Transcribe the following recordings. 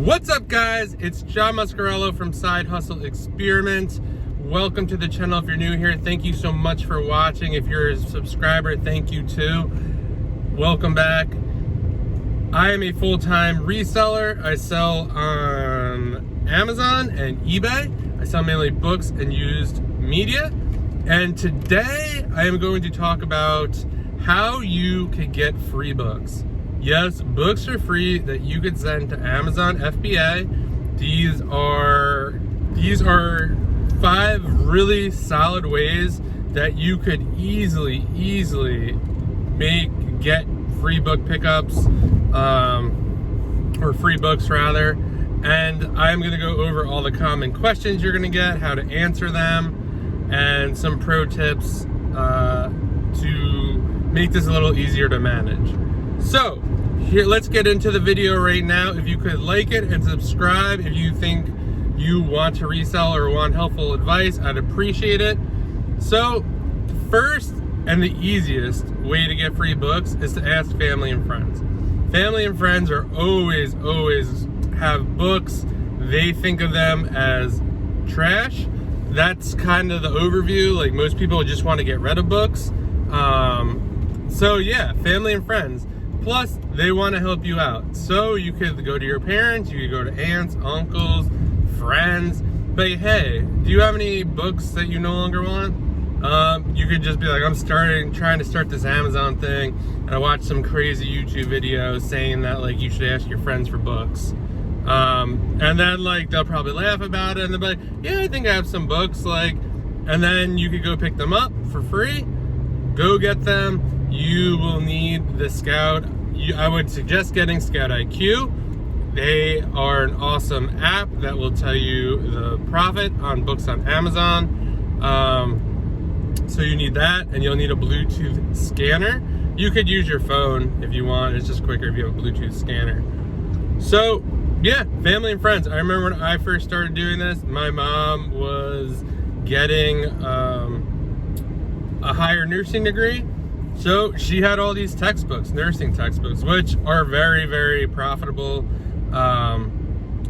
What's up, guys? It's John Muscarello from Side Hustle Experiment. Welcome to the channel. If you're new here, thank you so much for watching. If you're a subscriber, thank you too. Welcome back. I am a full-time reseller. I sell on Amazon and eBay. I sell mainly books and used media. And today I am going to talk about how you can get free books. Yes, books are free that you could send to Amazon FBA. These are 5 really solid ways that you could easily get free book pickups, or free books rather. And I'm gonna go over all the common questions you're gonna get, how to answer them, and some pro tips to make this a little easier to manage. So here, let's get into the video right now. If you could like it and subscribe if you think you want to resell or want helpful advice, I'd appreciate it. So first and the easiest way to get free books is to ask family and friends. Family and friends are always have books. They think of them as trash. That's kind of the overview. Like, most people just want to get rid of books. So yeah, family and friends. Plus, they want to help you out. So you could go to your parents, you could go to aunts, uncles, friends. But hey, do you have any books that you no longer want? You could just be like, I'm trying to start this Amazon thing, and I watched some crazy YouTube videos saying that like you should ask your friends for books. And then like they'll probably laugh about it, and they'll be like, yeah, I think I have some books, like, and then you could go pick them up for free. Go get them. You will need the Scout. I would suggest getting Scout IQ. They are an awesome app that will tell you the profit on books on Amazon. So you need that, and you'll need a Bluetooth scanner. You could use your phone if you want. It's just quicker if you have a Bluetooth scanner. So yeah, family and friends. I remember when I first started doing this, my mom was getting a higher nursing degree. So she had all these textbooks, nursing textbooks, which are very profitable,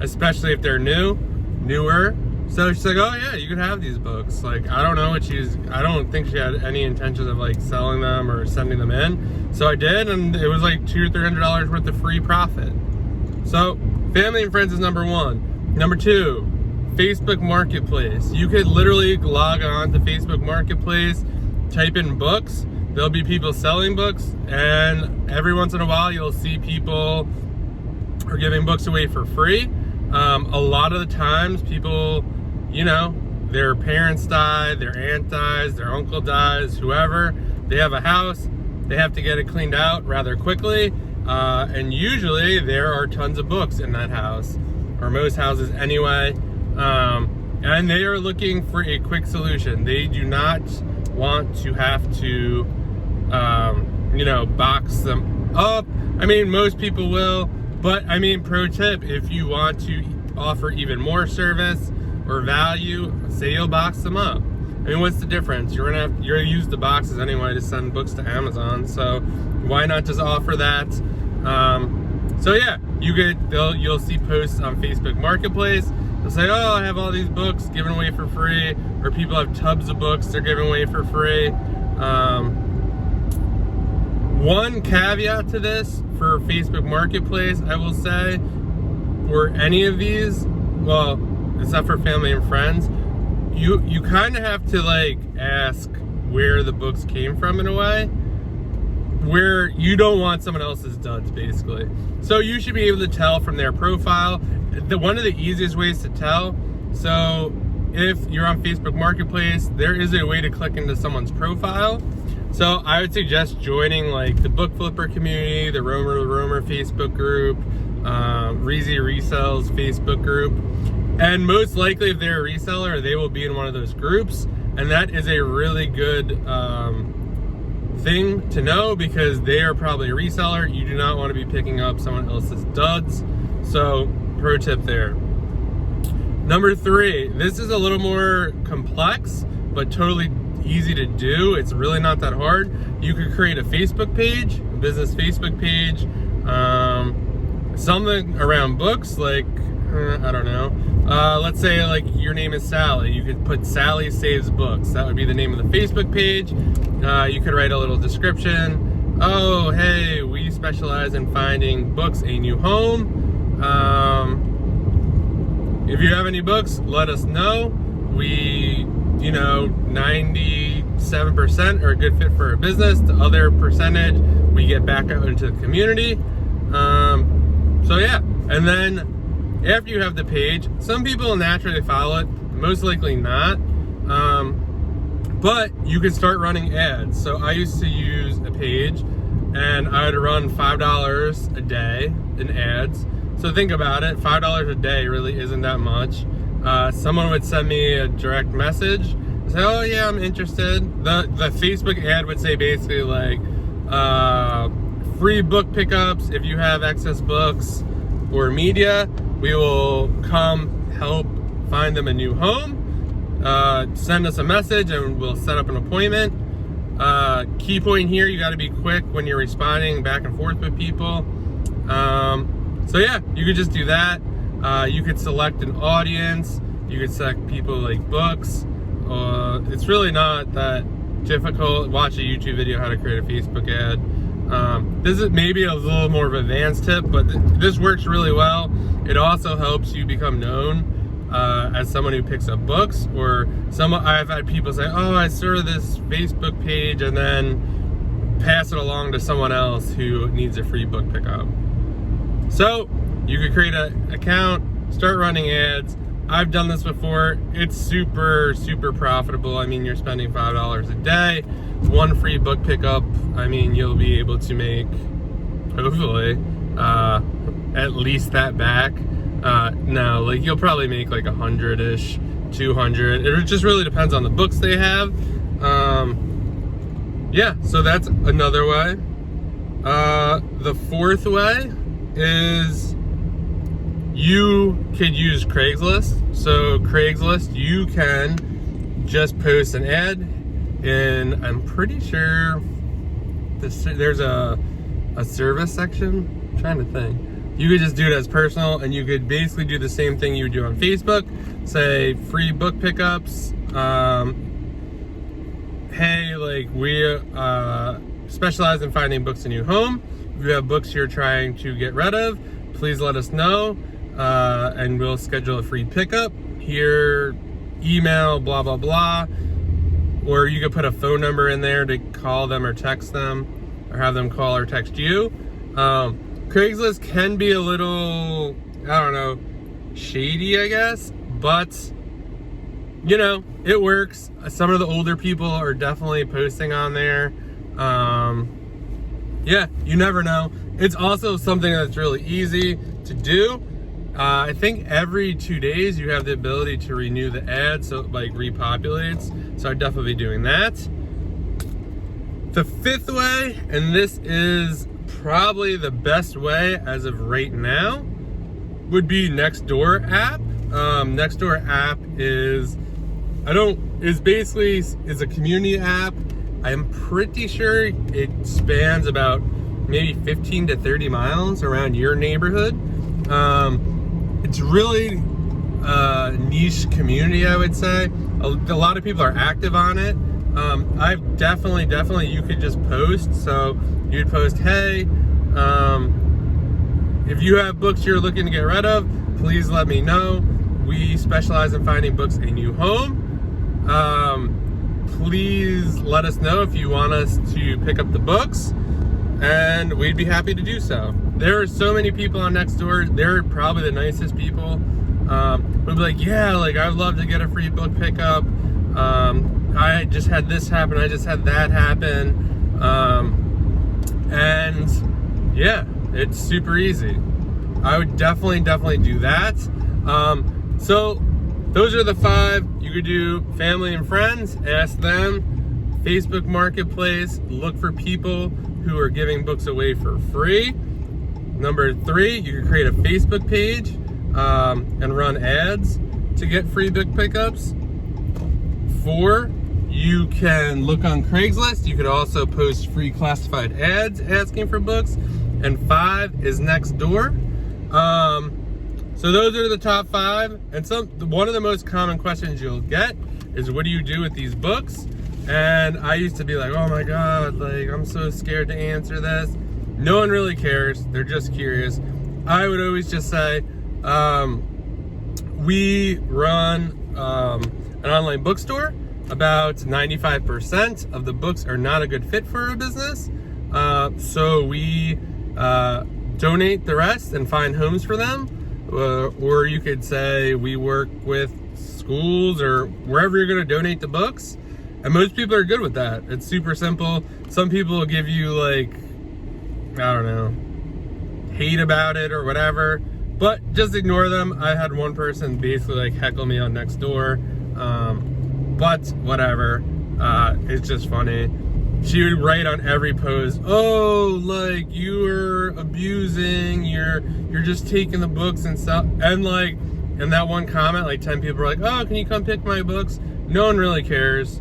especially if they're newer. So she's like, oh yeah, you could have these books. Like, I don't think she had any intentions of like selling them or sending them in. So I did, and it was like $200 or $300 worth of free profit. So family and friends is number 1. Number 2, Facebook Marketplace. You could literally log on to Facebook Marketplace, type in books. There'll be people selling books, and every once in a while you'll see people are giving books away for free. A lot of the times people, you know, their parents die, their aunt dies, their uncle dies, whoever, they have a house, they have to get it cleaned out rather quickly, and usually there are tons of books in that house, or most houses anyway, and they are looking for a quick solution. They do not want to have to box them up. I mean, most people will, but I mean, pro tip, if you want to offer even more service or value, say you'll box them up. I mean, what's the difference? You're gonna use the boxes anyway to send books to Amazon, so why not just offer that? So yeah, you'll see posts on Facebook Marketplace. They'll say, oh, I have all these books given away for free, or people have tubs of books they're giving away for free. One caveat to this for Facebook Marketplace, I will say, or any of these, well, except for family and friends, you kind of have to like ask where the books came from in a way, where you don't want someone else's duds, basically. So you should be able to tell from their profile. One of the easiest ways to tell, so if you're on Facebook Marketplace, there is a way to click into someone's profile. So I would suggest joining like the Book Flipper community, the Romer Facebook group, Reezy Resells Facebook group. And most likely, if they're a reseller, they will be in one of those groups. And that is a really good thing to know, because they are probably a reseller. You do not want to be picking up someone else's duds. So pro tip there. Number 3, this is a little more complex, but totally easy to do. It's really not that hard. You could create a Facebook page, a business Facebook page, something around books, like, I don't know. Let's say like your name is Sally. You could put Sally Saves Books. That would be the name of the Facebook page. You could write a little description. Oh, hey, we specialize in finding books a new home. If you have any books, let us know. We, 97% are a good fit for our business. The other percentage, we get back out into the community. So yeah, and then after you have the page, some people will naturally follow it, most likely not. But you can start running ads. So I used to use a page and I would run $5 a day in ads. So think about it, $5 a day really isn't that much. Someone would send me a direct message, say, oh yeah, I'm interested. The Facebook ad would say basically like, free book pickups if you have excess books or media. We will come help find them a new home. Send us a message and we'll set up an appointment. Key point here, you got to be quick when you're responding back and forth with people. So yeah, you could just do that. You could select an audience. You could select people like books. It's really not that difficult. Watch a YouTube video how to create a Facebook ad. This is maybe a little more of an advanced tip, but this works really well. It also helps you become known as someone who picks up books, or I've had people say, oh, I started this Facebook page, and then pass it along to someone else who needs a free book pickup. So you could create an account, start running ads. I've done this before. It's super, super profitable. I mean, you're spending $5 a day. One free book pickup, I mean, you'll be able to make, hopefully, at least that back. No, like you'll probably make like 100-ish, 200. It just really depends on the books they have. Yeah, so that's another way. The fourth way is you could use Craigslist. So Craigslist, you can just post an ad, and I'm pretty sure there's a service section. I'm trying to think. You could just do it as personal, and you could basically do the same thing you would do on Facebook. Say free book pickups. Hey, like we specialize in finding books a new home. If you have books you're trying to get rid of, please let us know, and we'll schedule a free pickup. Here, email, blah, blah, blah. Or you could put a phone number in there to call them or text them, or have them call or text you. Craigslist can be a little, I don't know, shady, I guess, but it works. Some of the older people are definitely posting on there. Yeah, you never know. It's also something that's really easy to do. I think every 2 days you have the ability to renew the ad, so it like repopulates. So I'd definitely be doing that. The fifth way, and this is probably the best way as of right now, would be Nextdoor app. Nextdoor app is basically a community app. I'm pretty sure it spans about maybe 15 to 30 miles around your neighborhood. It's really a niche community, I would say. A lot of people are active on it. I've definitely, you could just post. So you'd post, hey, if you have books you're looking to get rid of, please let me know. We specialize in finding books a new home. Please let us know if you want us to pick up the books, and we'd be happy to do so. There are so many people on Nextdoor. They're probably the nicest people. We'll be like, yeah, like I'd love to get a free book pickup. I just had this happen. I just had that happen. And yeah, it's super easy. I would definitely do that. So those are the 5. You could do family and friends, ask them. Facebook Marketplace, look for people who are giving books away for free. Number 3, you can create a Facebook page and run ads to get free book pickups. 4, you can look on Craigslist. You could also post free classified ads asking for books. And 5 is Nextdoor. So those are the top 5. And one of the most common questions you'll get is, what do you do with these books? And I used to be like, oh my God, like I'm so scared to answer this. No one really cares. They're just curious. I would always just say, we run an online bookstore. About 95% of the books are not a good fit for a business. So we donate the rest and find homes for them. Or you could say we work with schools or wherever you're going to donate the books. And most people are good with that. It's super simple. Some people will give you like, I don't know, hate about it or whatever, but just ignore them. I had one person basically like heckle me on Nextdoor, but whatever. It's just funny. She would write on every post, oh, like you're abusing, you're just taking the books and stuff. And like in that one comment, like 10 people were like, oh, can you come pick my books? No one really cares.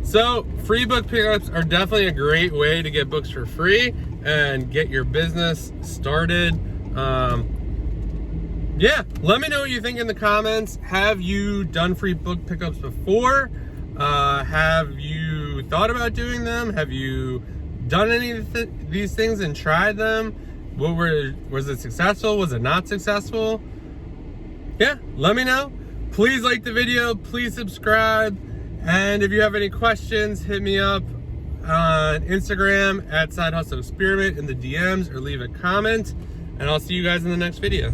So free book pickups are definitely a great way to get books for free and get your business started. Yeah, let me know what you think in the comments. Have you done free book pickups before? Have you thought about doing them? Have you done any of these things and tried them? Was it successful? Was it not successful? Yeah, let me know. Please like the video, please subscribe. And if you have any questions, hit me up on Instagram at Side Hustle Experiment in the DMs, or leave a comment. And I'll see you guys in the next video.